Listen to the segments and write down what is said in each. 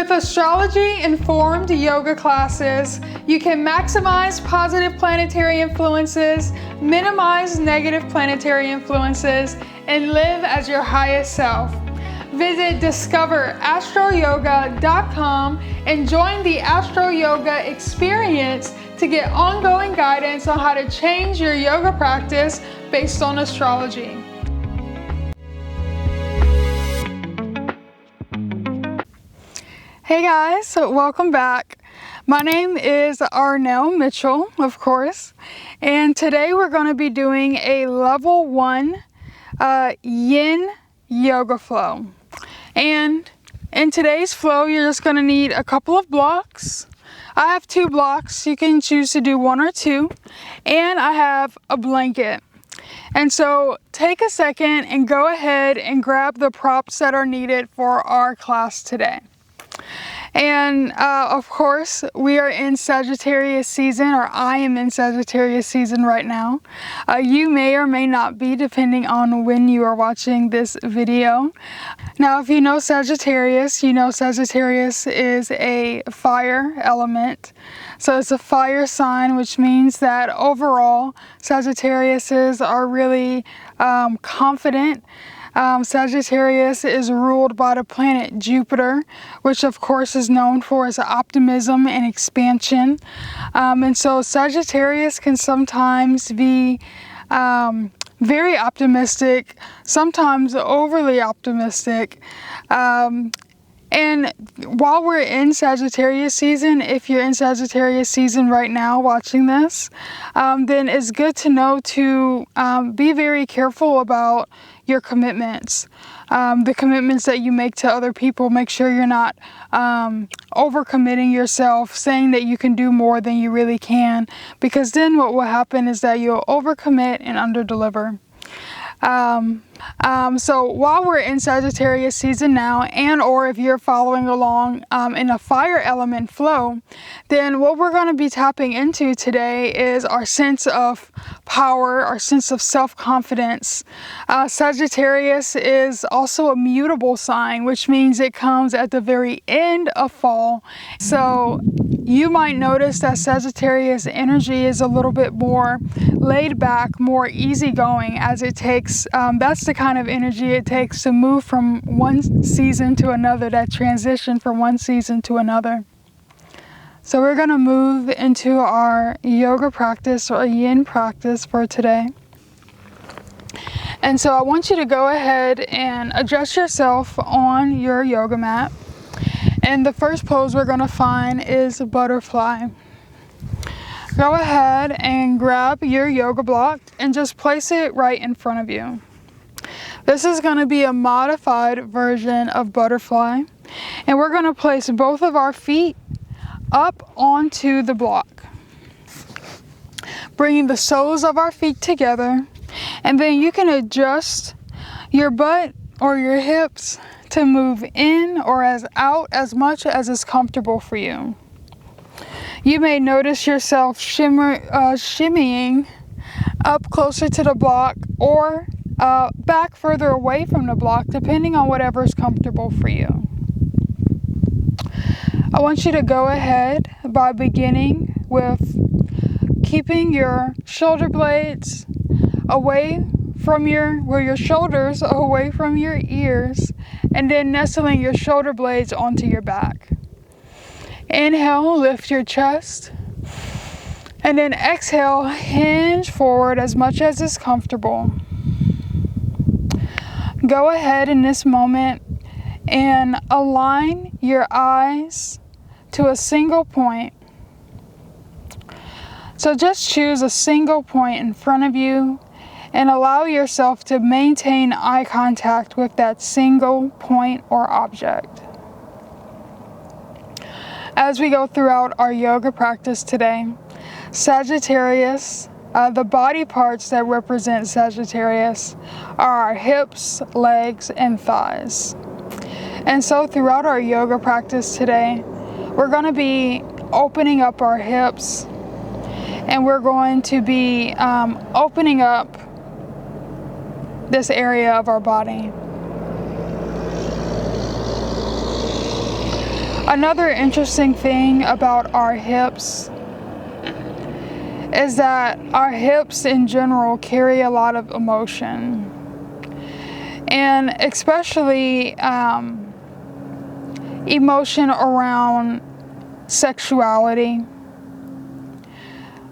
With astrology-informed yoga classes, you can maximize positive planetary influences, minimize negative planetary influences, and live as your highest self. Visit discoverastroyoga.com and join the Astro Yoga experience to get ongoing guidance on how to change your yoga practice based on astrology. Hey guys, welcome back. My name is Arnelle Mitchell, of course, and today we're going to be doing a level 1 yin yoga flow. And in today's flow, you're just going to need a couple of blocks. I have 2 blocks. You can choose to do 1 or 2, and I have a blanket. And so take a second and go ahead and grab the props that are needed for our class today. And of course, we are in Sagittarius season, or I am in Sagittarius season right now. You may or may not be, depending on when you are watching this video. Now, if you know Sagittarius, you know Sagittarius is a fire element. So it's a fire sign, which means that overall, Sagittariuses are really confident. Sagittarius is ruled by the planet Jupiter, which of course is known for its optimism and expansion. And so Sagittarius can sometimes be very optimistic, sometimes overly optimistic. And while we're in Sagittarius season, if you're in Sagittarius season right now watching this, then it's good to know to be very careful about your commitments. The commitments that you make to other people, make sure you're not overcommitting yourself, saying that you can do more than you really can, because then what will happen is that you'll overcommit and underdeliver. So while we're in Sagittarius season now, and or if you're following along in a fire element flow, then what we're going to be tapping into today is our sense of power, our sense of self-confidence. Sagittarius is also a mutable sign, which means it comes at the very end of fall. So you might notice that Sagittarius energy is a little bit more laid back, more easygoing, as it takes, that's the kind of energy it takes to move from one season to another, that transition from one season to another. So we're going to move into our yoga practice, or yin practice, for today. And so I want you to go ahead and adjust yourself on your yoga mat. And the first pose we're going to find is butterfly. Go ahead and grab your yoga block and just place it right in front of you. This is going to be a modified version of butterfly. And we're going to place both of our feet up onto the block, bringing the soles of our feet together. And then you can adjust your butt or your hips to move in or out as much as is comfortable for you. You may notice yourself shimmying up closer to the block, or back further away from the block, depending on whatever is comfortable for you. I want you to go ahead by beginning with keeping your shoulder blades away from your shoulders away from your ears, and then nestling your shoulder blades onto your back. Inhale, lift your chest, and then exhale, hinge forward as much as is comfortable. Go ahead in this moment and align your eyes to a single point. So just choose a single point in front of you and allow yourself to maintain eye contact with that single point or object. As we go throughout our yoga practice today, Sagittarius, the body parts that represent Sagittarius are our hips, legs, and thighs. And so throughout our yoga practice today, we're going to be opening up our hips, and we're going to be opening up this area of our body. Another interesting thing about our hips is that our hips in general carry a lot of emotion, and especially emotion around sexuality.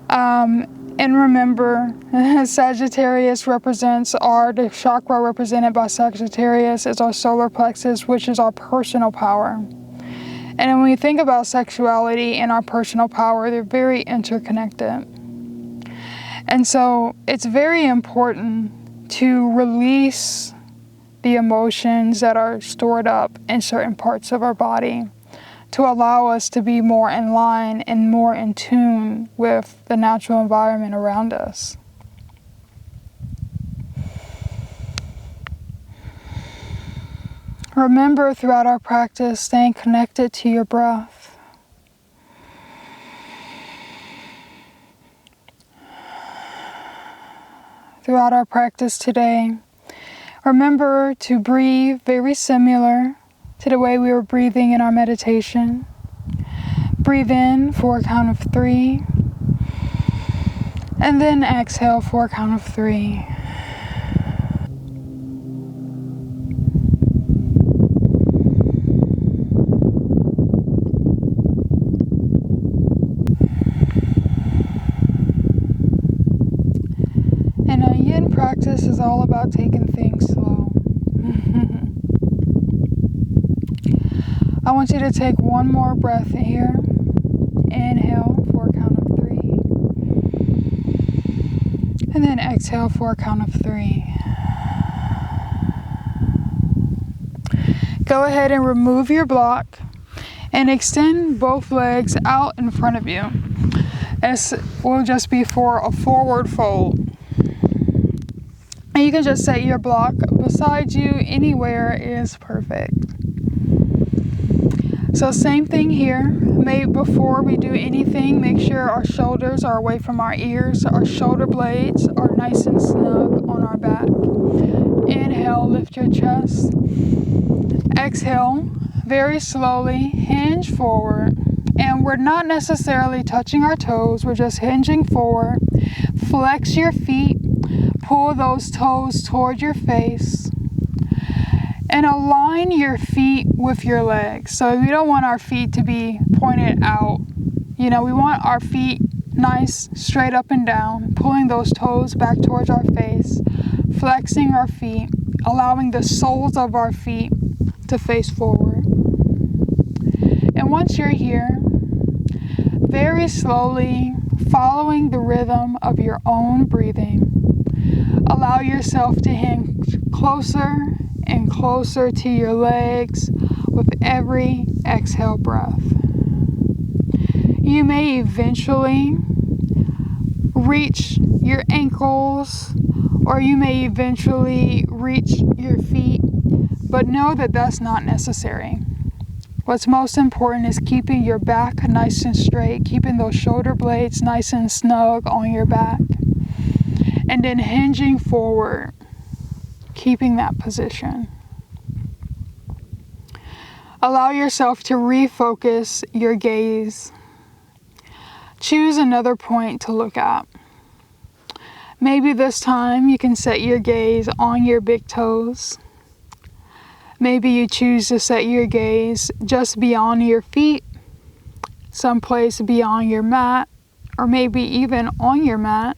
And remember, Sagittarius represents the chakra represented by Sagittarius is our solar plexus, which is our personal power. And when we think about sexuality and our personal power, they're very interconnected. And so it's very important to release the emotions that are stored up in certain parts of our body to allow us to be more in line and more in tune with the natural environment around us. Remember throughout our practice, staying connected to your breath. Throughout our practice today, remember to breathe very similar to the way we were breathing in our meditation. Breathe in for a count of 3, and then exhale for a count of 3. And a yin practice is all about taking things slow. I want you to take one more breath here. Inhale for a count of 3. And then exhale for a count of 3. Go ahead and remove your block and extend both legs out in front of you. This will just be for a forward fold. And you can just set your block beside you. Anywhere is perfect. So same thing here. Before we do anything, make sure our shoulders are away from our ears. Our shoulder blades are nice and snug on our back. Inhale, lift your chest. Exhale, very slowly, hinge forward. And we're not necessarily touching our toes. We're just hinging forward. Flex your feet. Pull those toes toward your face. And align your feet with your legs. So we don't want our feet to be pointed out. We want our feet nice, straight up and down, pulling those toes back towards our face, flexing our feet, allowing the soles of our feet to face forward. And once you're here, very slowly, following the rhythm of your own breathing, allow yourself to hinge closer and closer to your legs with every exhale breath. You may eventually reach your ankles, or you may eventually reach your feet, but know that that's not necessary. What's most important is keeping your back nice and straight, keeping those shoulder blades nice and snug on your back, and then hinging forward, keeping that position. Allow yourself to refocus your gaze. Choose another point to look at. Maybe this time you can set your gaze on your big toes. Maybe you choose to set your gaze just beyond your feet, someplace beyond your mat, or maybe even on your mat,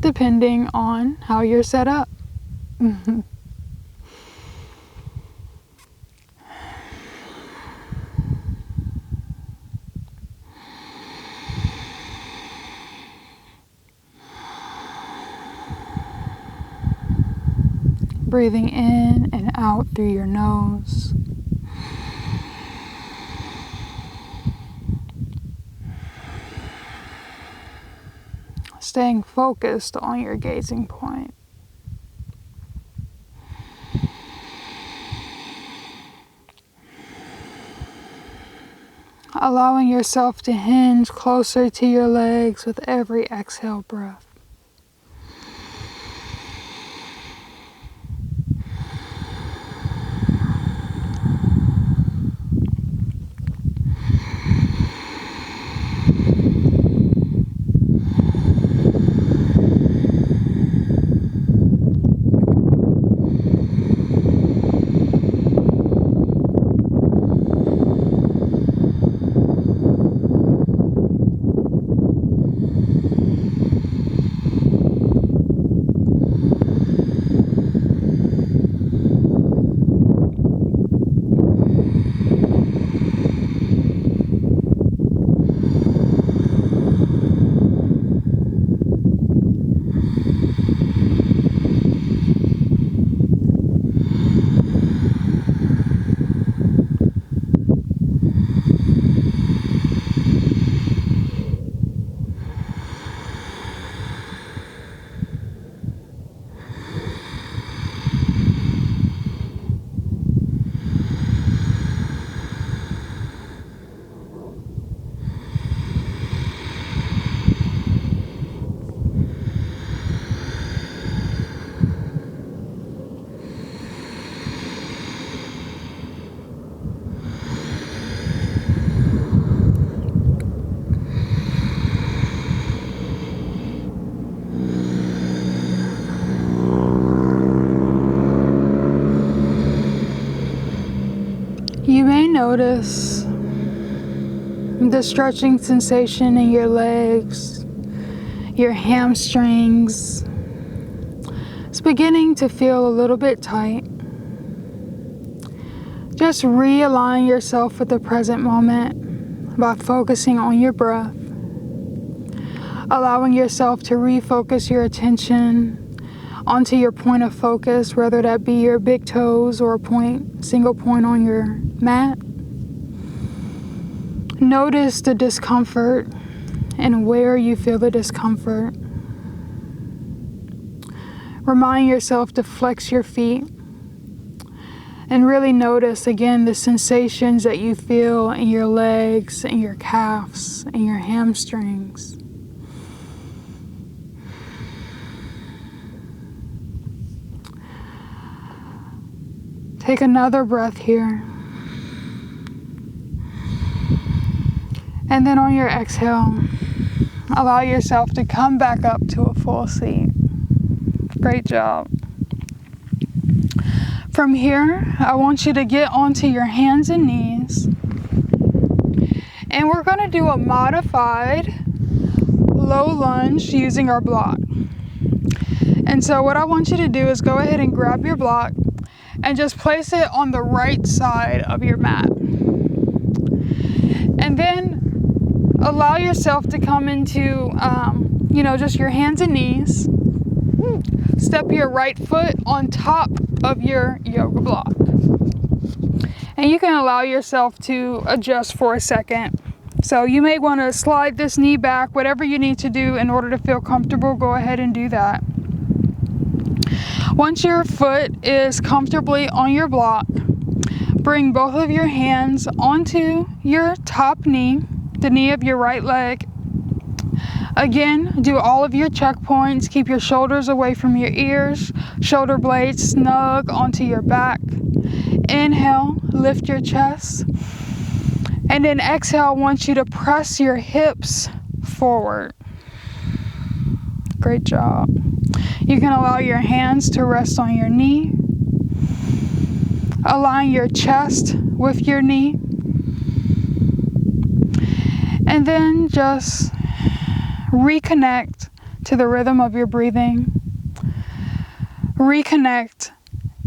depending on how you're set up. Breathing in and out through your nose. Staying focused on your gazing point. Allowing yourself to hinge closer to your legs with every exhale breath. notice the stretching sensation in your legs, your hamstrings. It's beginning to feel a little bit tight. Just realign yourself with the present moment by focusing on your breath, allowing yourself to refocus your attention onto your point of focus, whether that be your big toes or a single point on your mat. Notice the discomfort and where you feel the discomfort. Remind yourself to flex your feet and really notice again the sensations that you feel in your legs and your calves and your hamstrings. Take another breath here. And then on your exhale, allow yourself to come back up to a full seat. Great job. From here, I want you to get onto your hands and knees. And we're going to do a modified low lunge using our block. And so what I want you to do is go ahead and grab your block and just place it on the right side of your mat. And then allow yourself to come into, just your hands and knees. Step your right foot on top of your yoga block. And you can allow yourself to adjust for a second. So you may want to slide this knee back, whatever you need to do in order to feel comfortable, go ahead and do that. Once your foot is comfortably on your block, bring both of your hands onto your top knee, the knee of your right leg. Again, do all of your checkpoints. Keep your shoulders away from your ears, shoulder blades snug onto your back. Inhale, lift your chest. And then exhale, I want you to press your hips forward. Great job. You can allow your hands to rest on your knee. Align your chest with your knee. And then just reconnect to the rhythm of your breathing. Reconnect.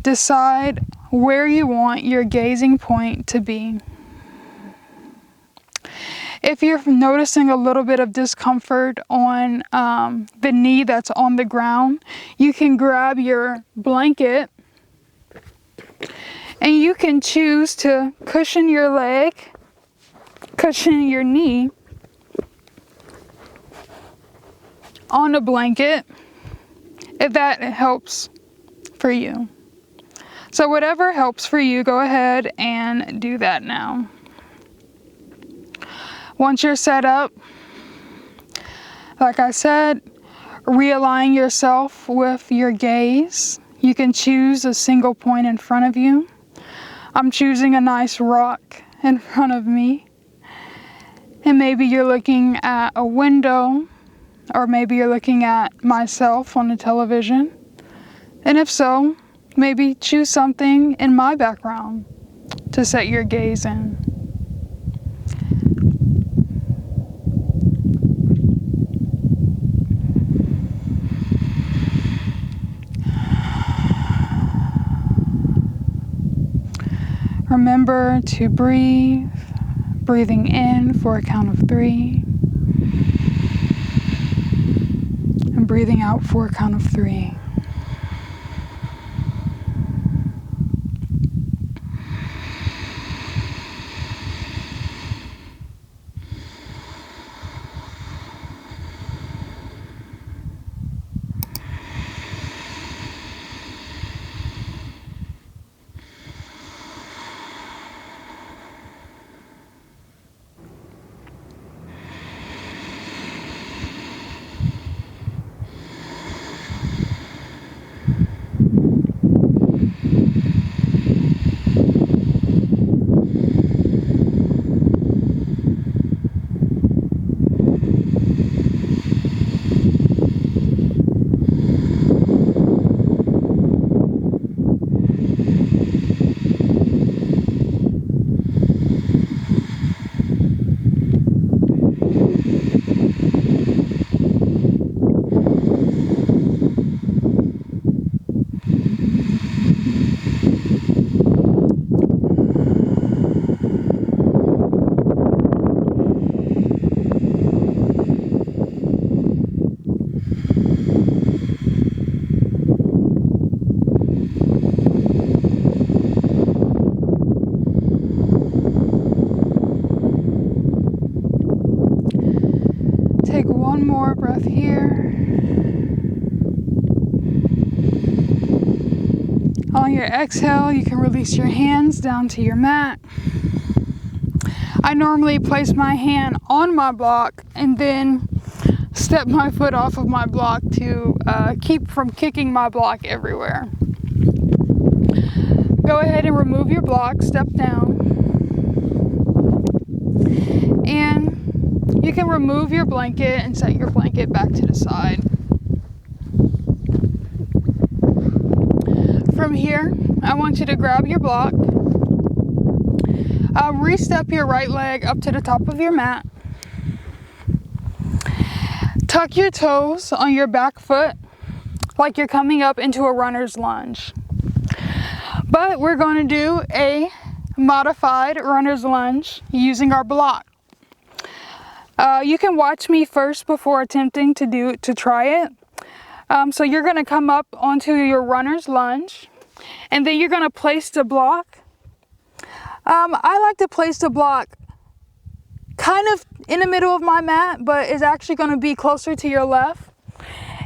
Decide where you want your gazing point to be. If you're noticing a little bit of discomfort on the knee that's on the ground, you can grab your blanket and you can choose to cushion your leg, cushion your knee on a blanket, if that helps for you. So whatever helps for you, go ahead and do that now. Once you're set up, like I said, realign yourself with your gaze. You can choose a single point in front of you. I'm choosing a nice rock in front of me. And maybe you're looking at a window, or maybe you're looking at myself on the television. And if so, maybe choose something in my background to set your gaze in. Remember to breathe, breathing in for a count of 3, and breathing out for a count of 3. more breath here. On your exhale, you can release your hands down to your mat. I normally place my hand on my block and then step my foot off of my block to keep from kicking my block everywhere. Go ahead and remove your block, step down. And you can remove your blanket and set your blanket back to the side. From here, I want you to grab your block, re-step your right leg up to the top of your mat, tuck your toes on your back foot like you're coming up into a runner's lunge. But we're going to do a modified runner's lunge using our block. You can watch me first before attempting to try it. So you're going to come up onto your runner's lunge, and then you're going to place the block. I like to place the block kind of in the middle of my mat, but it's actually going to be closer to your left.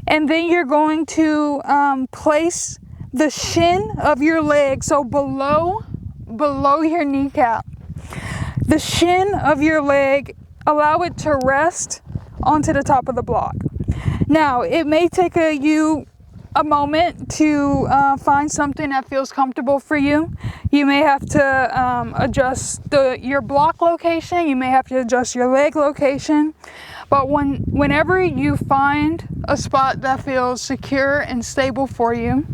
And then you're going to place the shin of your leg, so below your kneecap. The shin of your leg, allow it to rest onto the top of the block. Now, it may take you a moment to find something that feels comfortable for you. You may have to adjust your block location. You may have to adjust your leg location. But whenever you find a spot that feels secure and stable for you,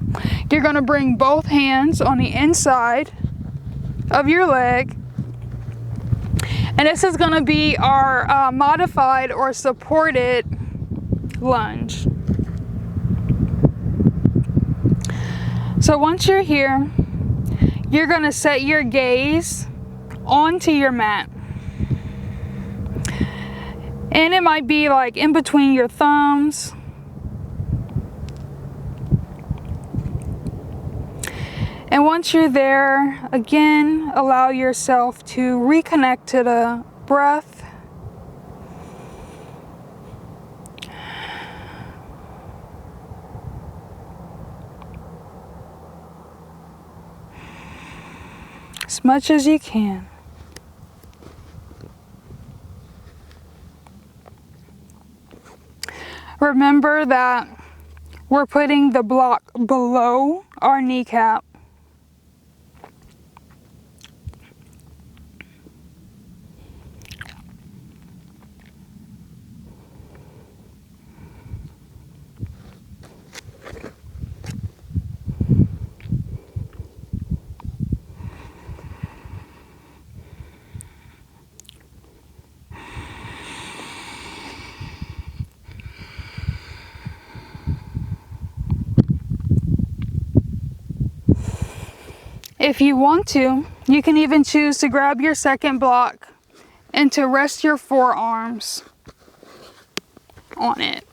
you're going to bring both hands on the inside of your leg. And this is going to be our modified or supported lunge. So once you're here, you're going to set your gaze onto your mat. And it might be like in between your thumbs. And once you're there, again, allow yourself to reconnect to the breath. As much as you can. Remember that we're putting the block below our kneecap. If you want to, you can even choose to grab your second block and to rest your forearms on it.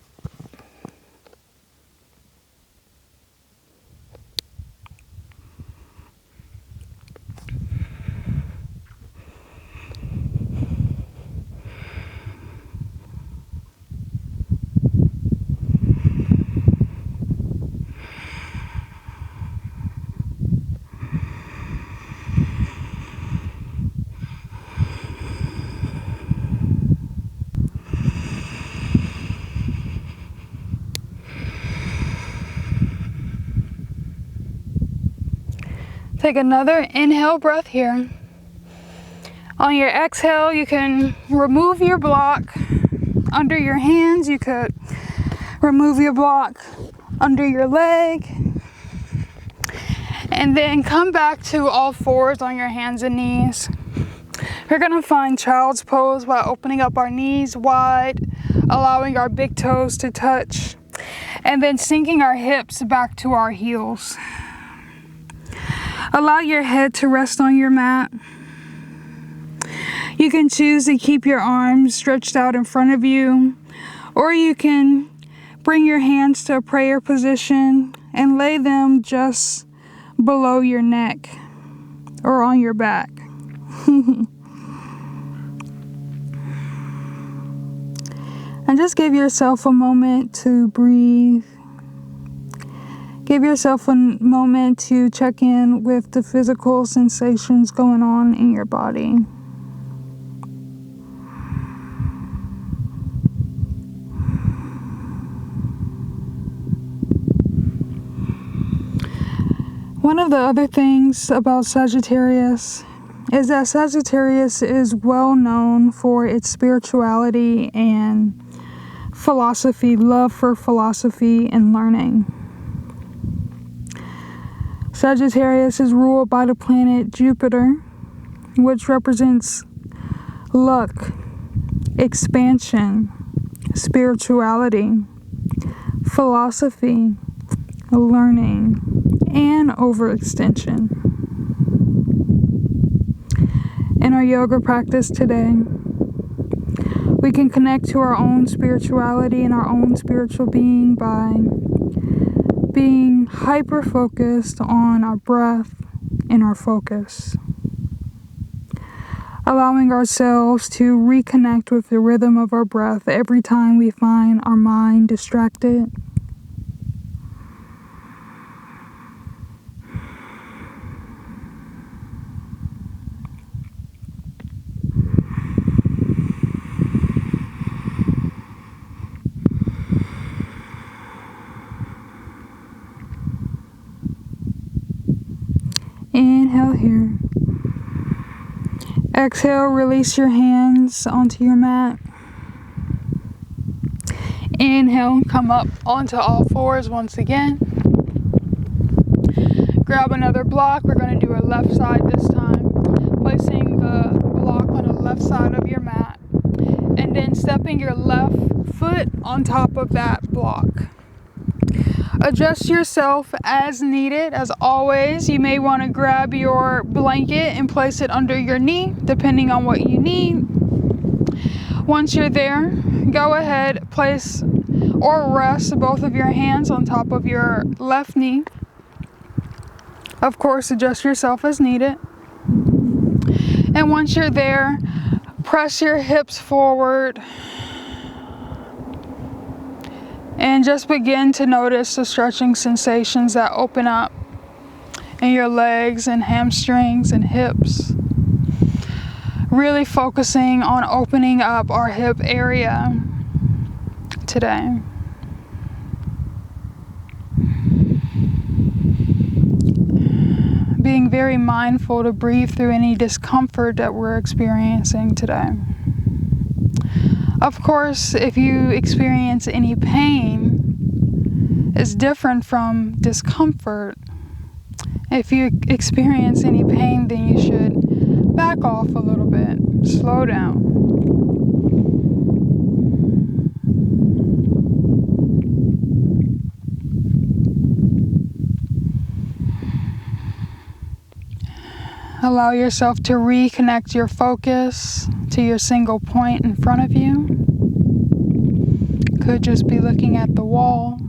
Take another inhale breath here. On your exhale, you can remove your block under your hands. You could remove your block under your leg. And then come back to all fours on your hands and knees. We're going to find child's pose by opening up our knees wide, allowing our big toes to touch, and then sinking our hips back to our heels. Allow your head to rest on your mat. You can choose to keep your arms stretched out in front of you, or you can bring your hands to a prayer position and lay them just below your neck or on your back. And just give yourself a moment to breathe. Give yourself a moment to check in with the physical sensations going on in your body. One of the other things about Sagittarius is that Sagittarius is well known for its spirituality and philosophy, love for philosophy and learning. Sagittarius is ruled by the planet Jupiter, which represents luck, expansion, spirituality, philosophy, learning, and overextension. In our yoga practice today, we can connect to our own spirituality and our own spiritual being by being hyper-focused on our breath and our focus. Allowing ourselves to reconnect with the rhythm of our breath every time we find our mind distracted. Inhale here. Exhale, release your hands onto your mat. Inhale, come up onto all fours once again. Grab another block. We're going to do a left side this time. Placing the block on the left side of your mat. And then stepping your left foot on top of that block. Adjust yourself as needed. As always, you may want to grab your blanket and place it under your knee, depending on what you need. Once you're there, go ahead, place or rest both of your hands on top of your left knee. Of course, adjust yourself as needed. And once you're there, press your hips forward. And just begin to notice the stretching sensations that open up in your legs and hamstrings and hips. Really focusing on opening up our hip area today. Being very mindful to breathe through any discomfort that we're experiencing today. Of course, if you experience any pain, it's different from discomfort. If you experience any pain, then you should back off a little bit, slow down. Allow yourself to reconnect your focus to your single point in front of you. Could just be looking at the wall.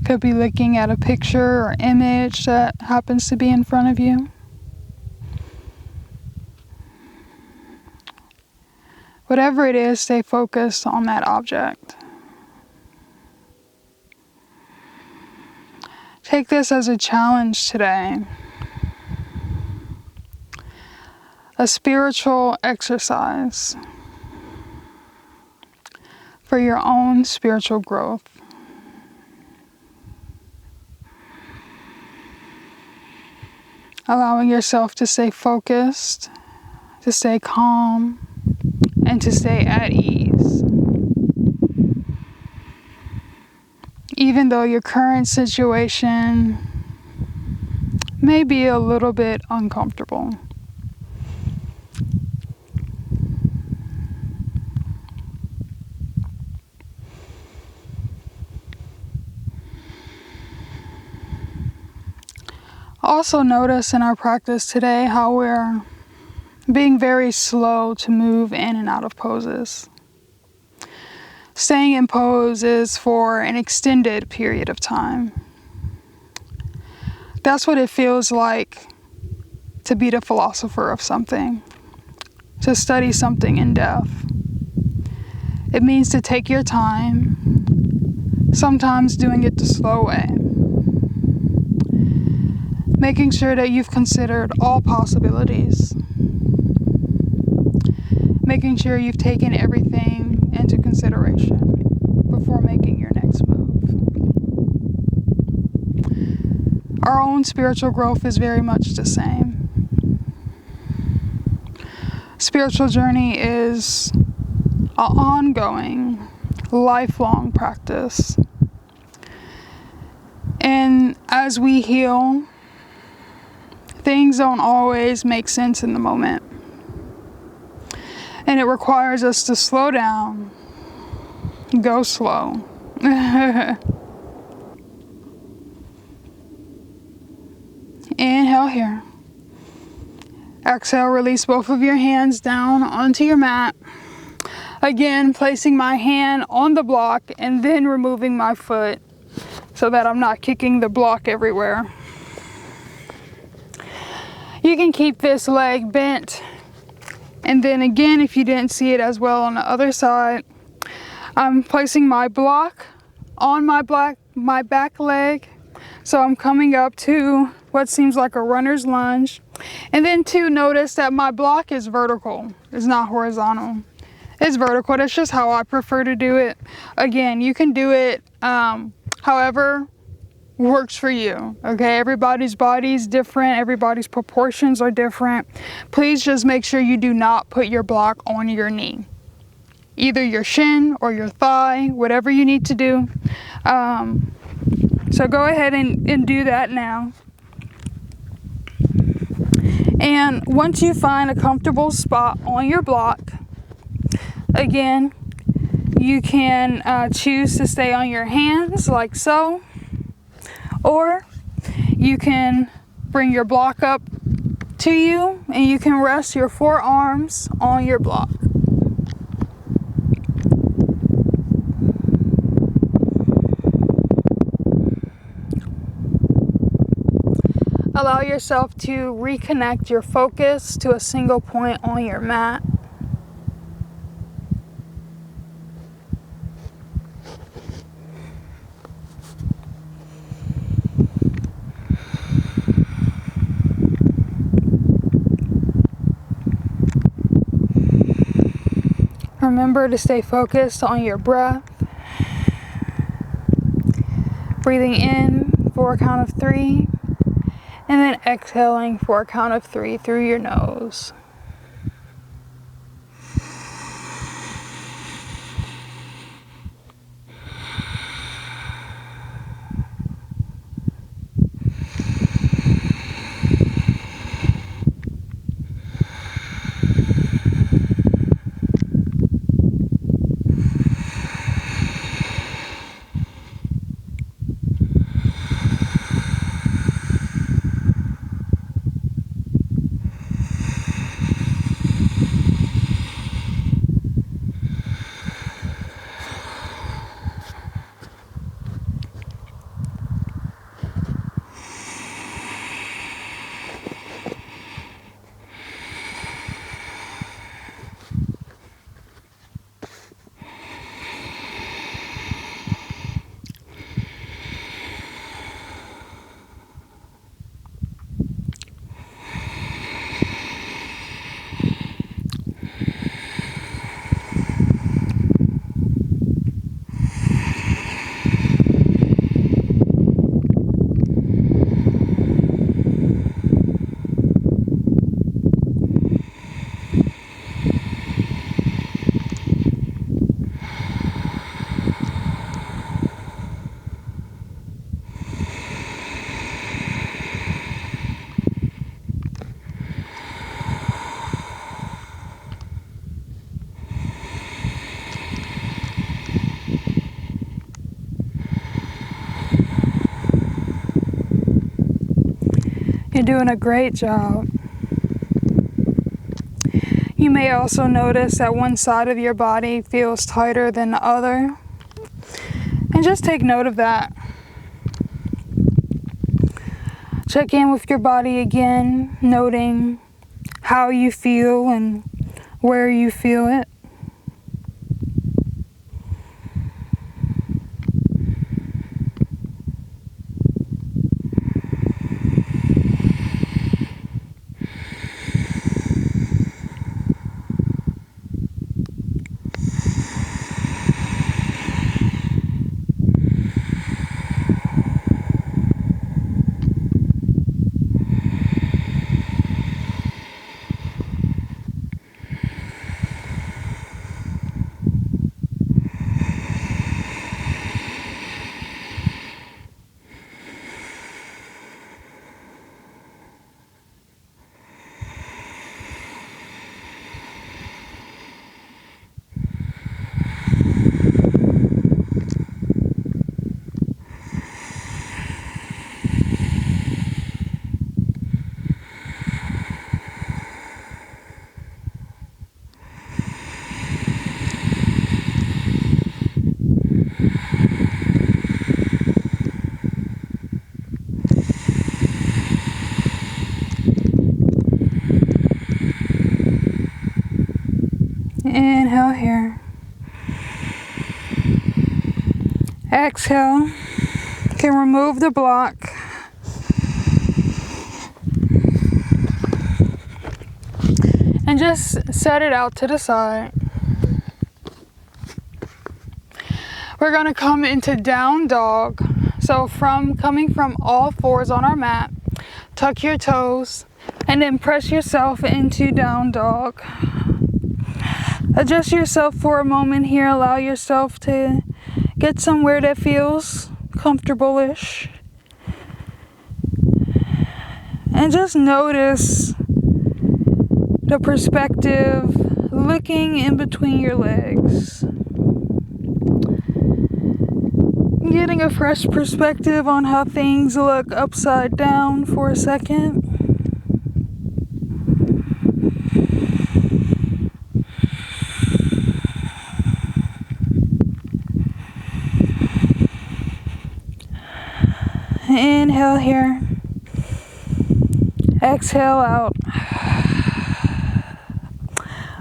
Could be looking at a picture or image that happens to be in front of you. Whatever it is, stay focused on that object. Take this as a challenge today. A spiritual exercise for your own spiritual growth. Allowing yourself to stay focused, to stay calm, and to stay at ease. Even though your current situation may be a little bit uncomfortable. Also notice in our practice today how we're being very slow to move in and out of poses. Staying in poses for an extended period of time. That's what it feels like to be the philosopher of something, to study something in depth. It means to take your time, sometimes doing it the slow way. Making sure that you've considered all possibilities. Making sure you've taken everything into consideration before making your next move. Our own spiritual growth is very much the same. Spiritual journey is an ongoing, lifelong practice. And as we heal, things don't always make sense in the moment. And it requires us to slow down, go slow. Inhale here. Exhale, release both of your hands down onto your mat. Again, placing my hand on the block and then removing my foot so that I'm not kicking the block everywhere. You can keep this leg bent. And then again, if you didn't see it as well on the other side, I'm placing my block on my back leg. So I'm coming up to what seems like a runner's lunge. And then to notice that my block is vertical. It's not horizontal. It's vertical. That's just how I prefer to do it. Again, you can do it however works for you. Okay, everybody's body is different. Everybody's proportions are different. Please just make sure you do not put your block on your knee. Either your shin or your thigh, whatever you need to do. So go ahead and do that now. And once you find a comfortable spot on your block, again, you can choose to stay on your hands like so, or you can bring your block up to you and you can rest your forearms on your block. Allow yourself to reconnect your focus to a single point on your mat. Remember to stay focused on your breath. Breathing in for a count of 3. And then exhaling for a count of 3 through your nose. You're doing a great job. You may also notice that one side of your body feels tighter than the other. And just take note of that. Check in with your body again, noting how you feel and where you feel it. Inhale here. Exhale. You can remove the block. And just set it out to the side. We're going to come into down dog. So coming from all fours on our mat, tuck your toes and then press yourself into down dog. Adjust yourself for a moment here. Allow yourself to get somewhere that feels comfortable-ish. And just notice the perspective looking in between your legs. Getting a fresh perspective on how things look upside down for a second. Inhale here. Exhale out.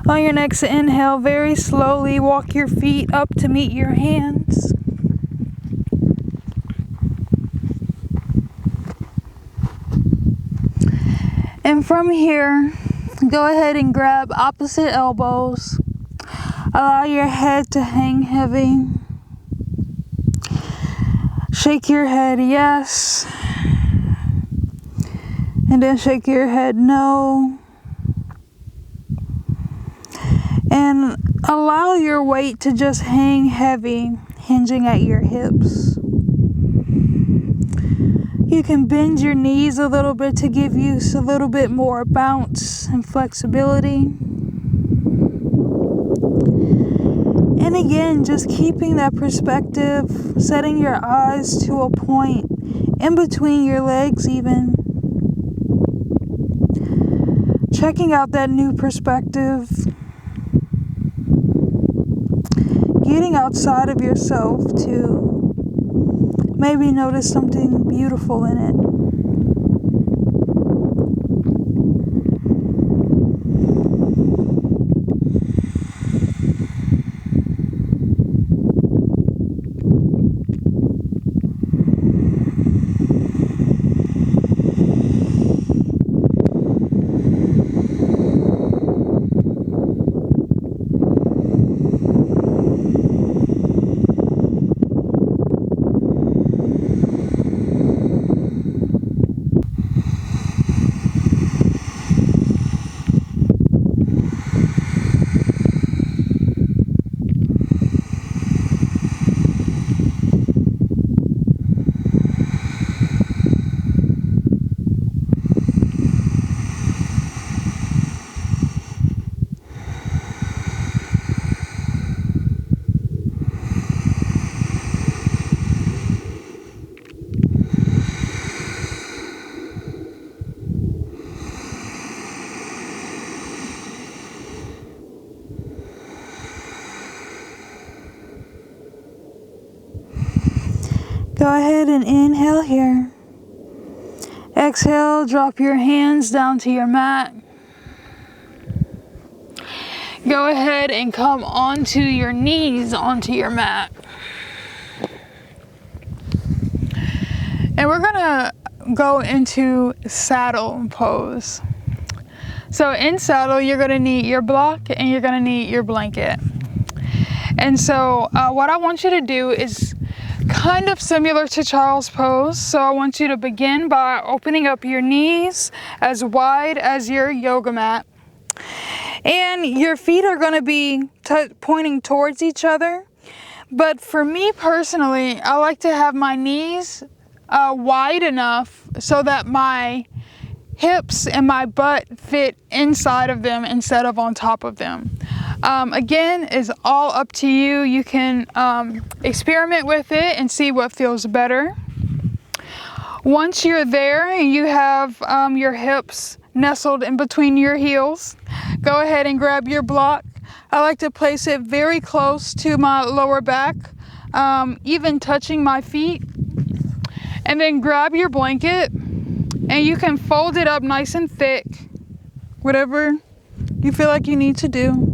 On your next inhale, very slowly walk your feet up to meet your hands. And from here, go ahead and grab opposite elbows. Allow your head to hang heavy. Shake your head yes. And then shake your head no. And allow your weight to just hang heavy, hinging at your hips. You can bend your knees a little bit to give you a little bit more bounce and flexibility. And again, just keeping that perspective, setting your eyes to a point in between your legs even. Checking out that new perspective. Getting outside of yourself to maybe notice something beautiful in it. Go ahead and inhale here. Exhale, drop your hands down to your mat. Go ahead and come onto your knees onto your mat. And we're gonna go into saddle pose. So in saddle, you're gonna need your block and you're gonna need your blanket. And so what I want you to do is kind of similar to child's pose. So I want you to begin by opening up your knees as wide as your yoga mat. And your feet are going to be pointing towards each other. But for me personally, I like to have my knees wide enough so that my hips and my butt fit inside of them instead of on top of them. Again, is all up to you. You can experiment with it and see what feels better. Once you're there and you have your hips nestled in between your heels, go ahead and grab your block. I like to place it very close to my lower back, even touching my feet. And then grab your blanket and you can fold it up nice and thick, whatever you feel like you need to do.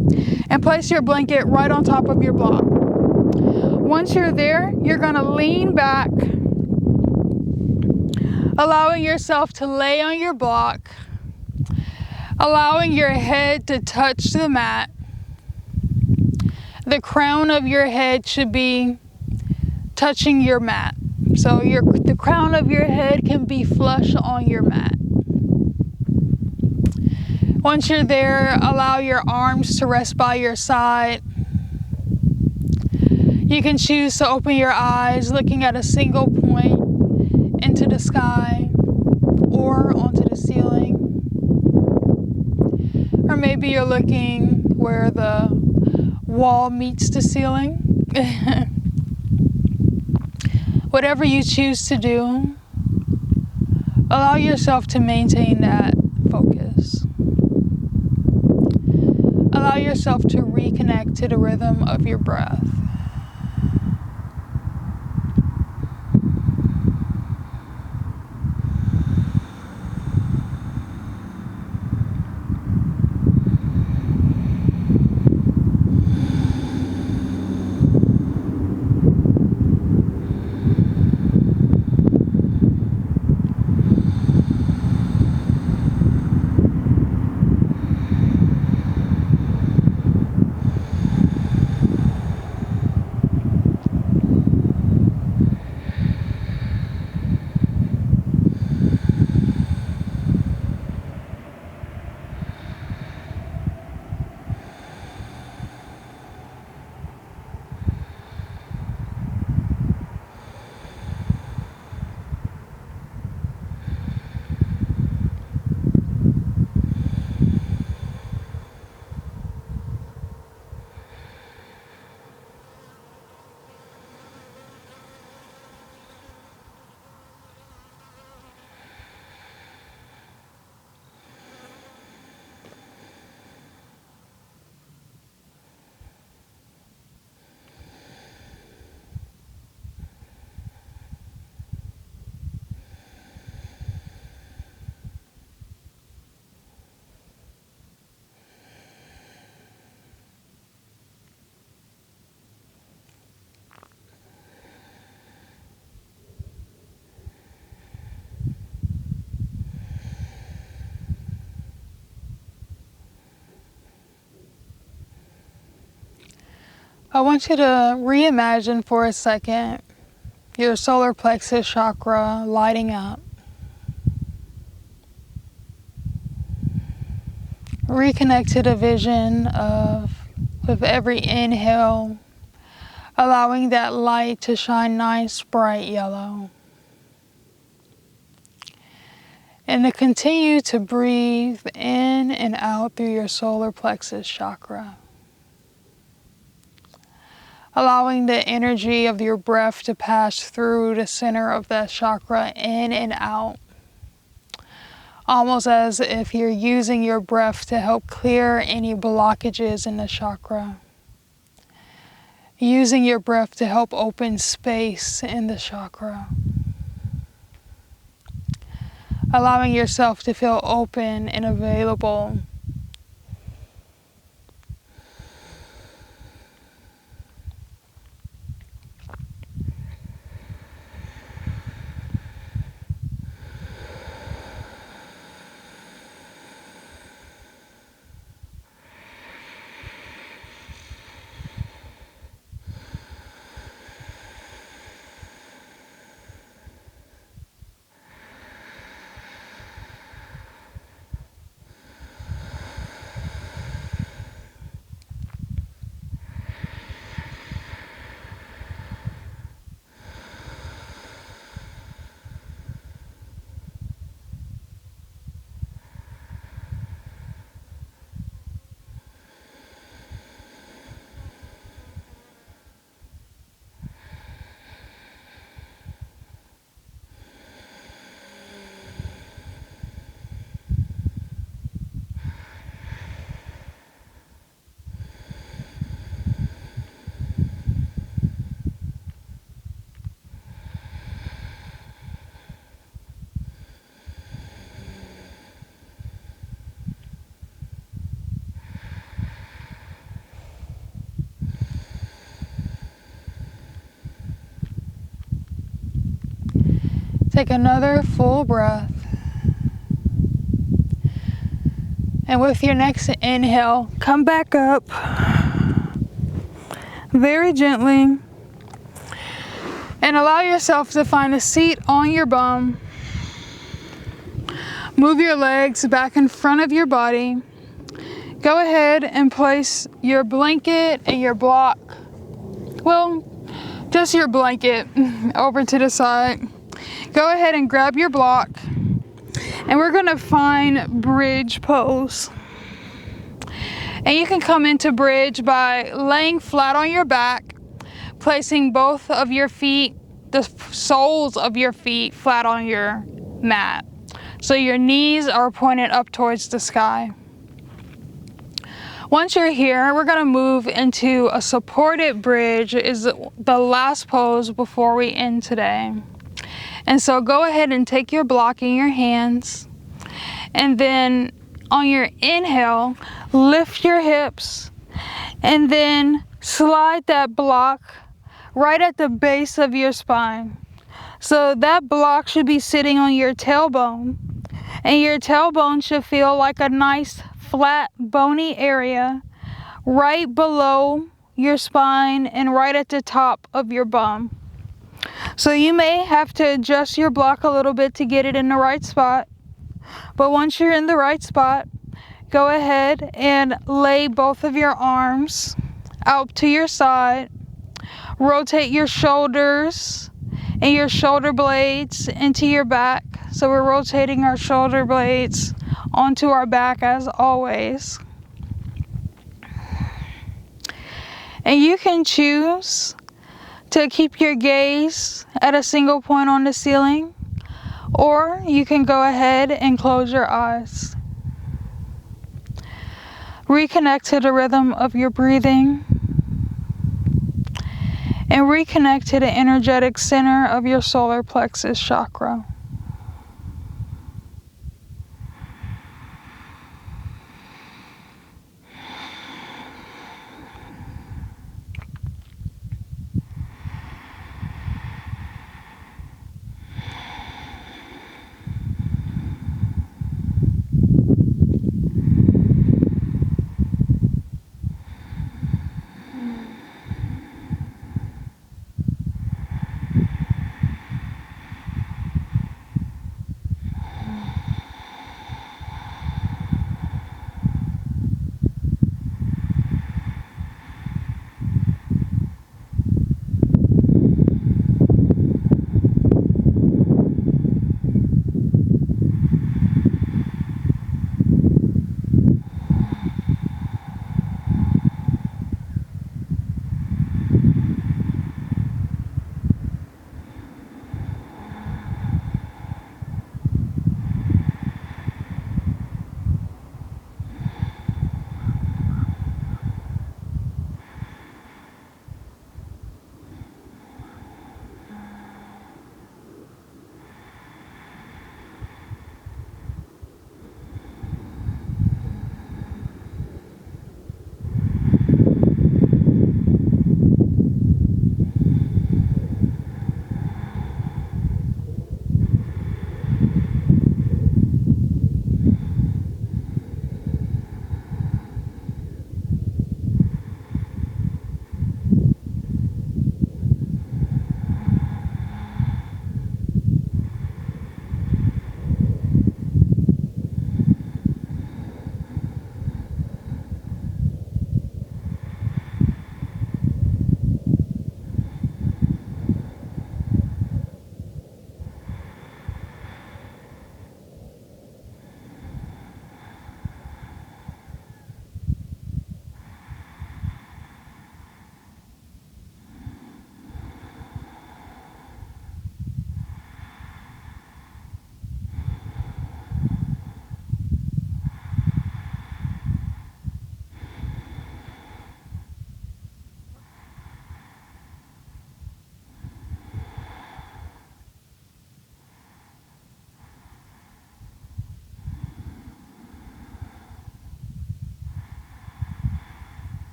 and place your blanket right on top of your block. Once you're there, you're going to lean back, allowing yourself to lay on your block, allowing your head to touch the mat. The crown of your head should be touching your mat. So the crown of your head can be flush on your mat. Once you're there, allow your arms to rest by your side. You can choose to open your eyes looking at a single point into the sky or onto the ceiling. Or maybe you're looking where the wall meets the ceiling. Whatever you choose to do, allow yourself to maintain that focus. Allow yourself to reconnect to the rhythm of your breath. I want you to reimagine for a second your solar plexus chakra lighting up. Reconnect to the vision of, with every inhale, allowing that light to shine nice, bright yellow. And to continue to breathe in and out through your solar plexus chakra. Allowing the energy of your breath to pass through the center of that chakra in and out. Almost as if you're using your breath to help clear any blockages in the chakra. Using your breath to help open space in the chakra. Allowing yourself to feel open and available. Take another full breath. And with your next inhale, come back up very gently and allow yourself to find a seat on your bum. Move your legs back in front of your body. Go ahead and place your blanket and your block, well, just your blanket, over to the side. Go ahead and grab your block, and we're gonna find bridge pose. And you can come into bridge by laying flat on your back, placing both of your feet, the soles of your feet, flat on your mat. So your knees are pointed up towards the sky. Once you're here, we're gonna move into a supported bridge. Is the last pose before we end today. And so go ahead and take your block in your hands, and then on your inhale, lift your hips, and then slide that block right at the base of your spine. So that block should be sitting on your tailbone, and your tailbone should feel like a nice flat bony area right below your spine and right at the top of your bum. So you may have to adjust your block a little bit to get it in the right spot, but once you're in the right spot, go ahead and lay both of your arms out to your side. Rotate your shoulders and your shoulder blades into your back. So we're rotating our shoulder blades onto our back as always. And you can choose to keep your gaze at a single point on the ceiling, or you can go ahead and close your eyes. Reconnect to the rhythm of your breathing, and reconnect to the energetic center of your solar plexus chakra.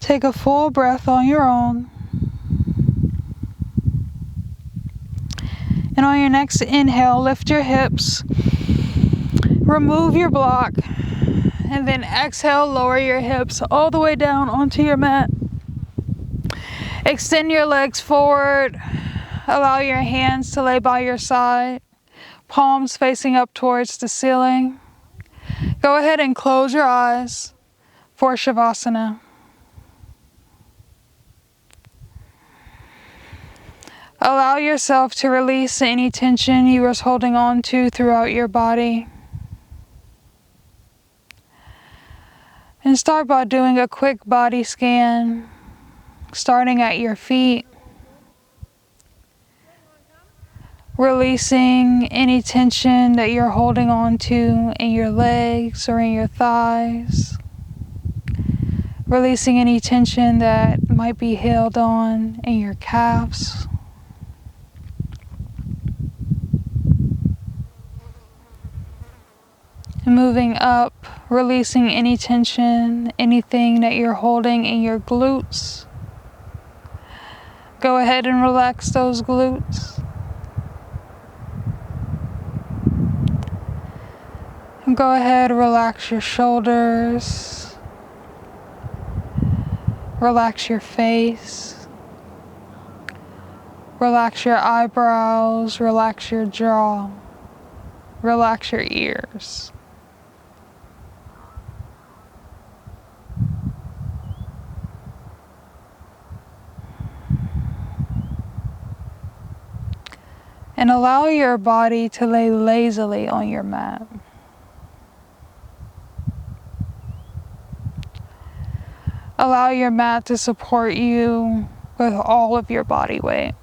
Take a full breath on your own. And on your next inhale, lift your hips, remove your block, and then exhale, lower your hips all the way down onto your mat. Extend your legs forward. Allow your hands to lay by your side, palms facing up towards the ceiling. Go ahead and close your eyes for Shavasana. Allow yourself to release any tension you was holding on to throughout your body. And start by doing a quick body scan, starting at your feet. Releasing any tension that you're holding on to in your legs or in your thighs. Releasing any tension that might be held on in your calves. And moving up, releasing any tension, anything that you're holding in your glutes. Go ahead and relax those glutes. And go ahead, relax your shoulders. Relax your face. Relax your eyebrows. Relax your jaw. Relax your ears. And allow your body to lay lazily on your mat. Allow your mat to support you with all of your body weight.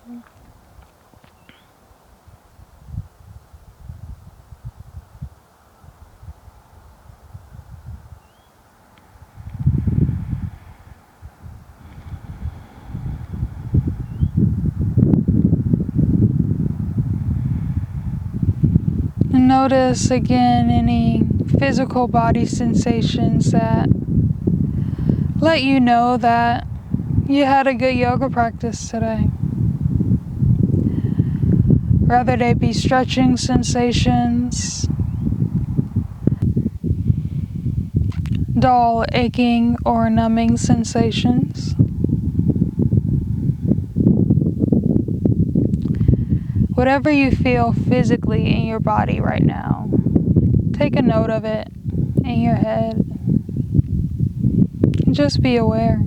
And notice again any physical body sensations that let you know that you had a good yoga practice today. Whether they be stretching sensations, dull, aching, or numbing sensations. Whatever you feel physically in your body right now, take a note of it in your head. Just be aware.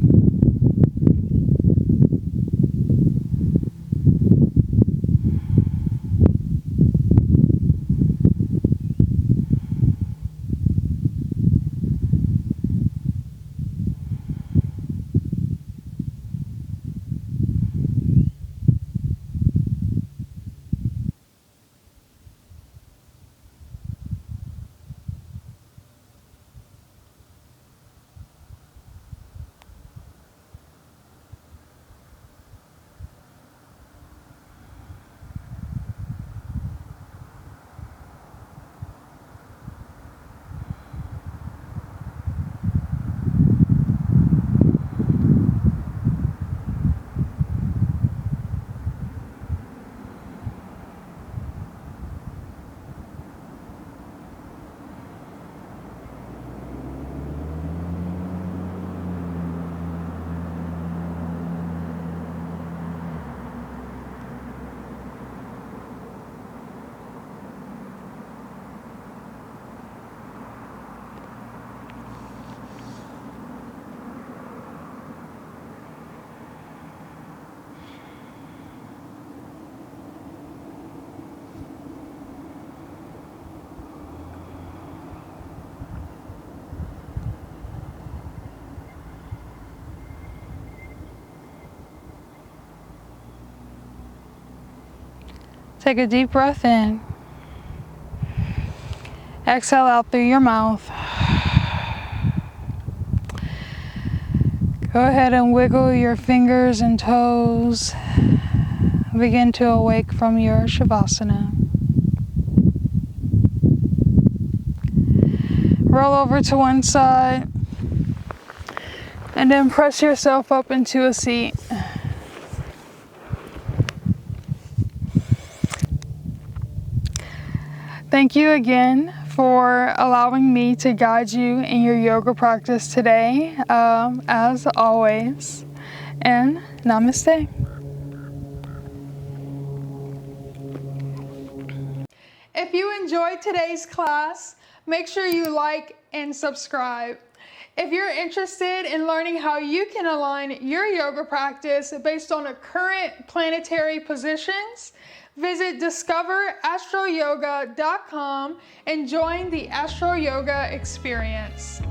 Take a deep breath in. Exhale out through your mouth. Go ahead and wiggle your fingers and toes. Begin to awake from your Shavasana. Roll over to one side. And then press yourself up into a seat. Thank you again for allowing me to guide you in your yoga practice today, as always. And namaste. If you enjoyed today's class, make sure you like and subscribe. If you're interested in learning how you can align your yoga practice based on the current planetary positions, visit discoverastroyoga.com and join the Astro Yoga experience.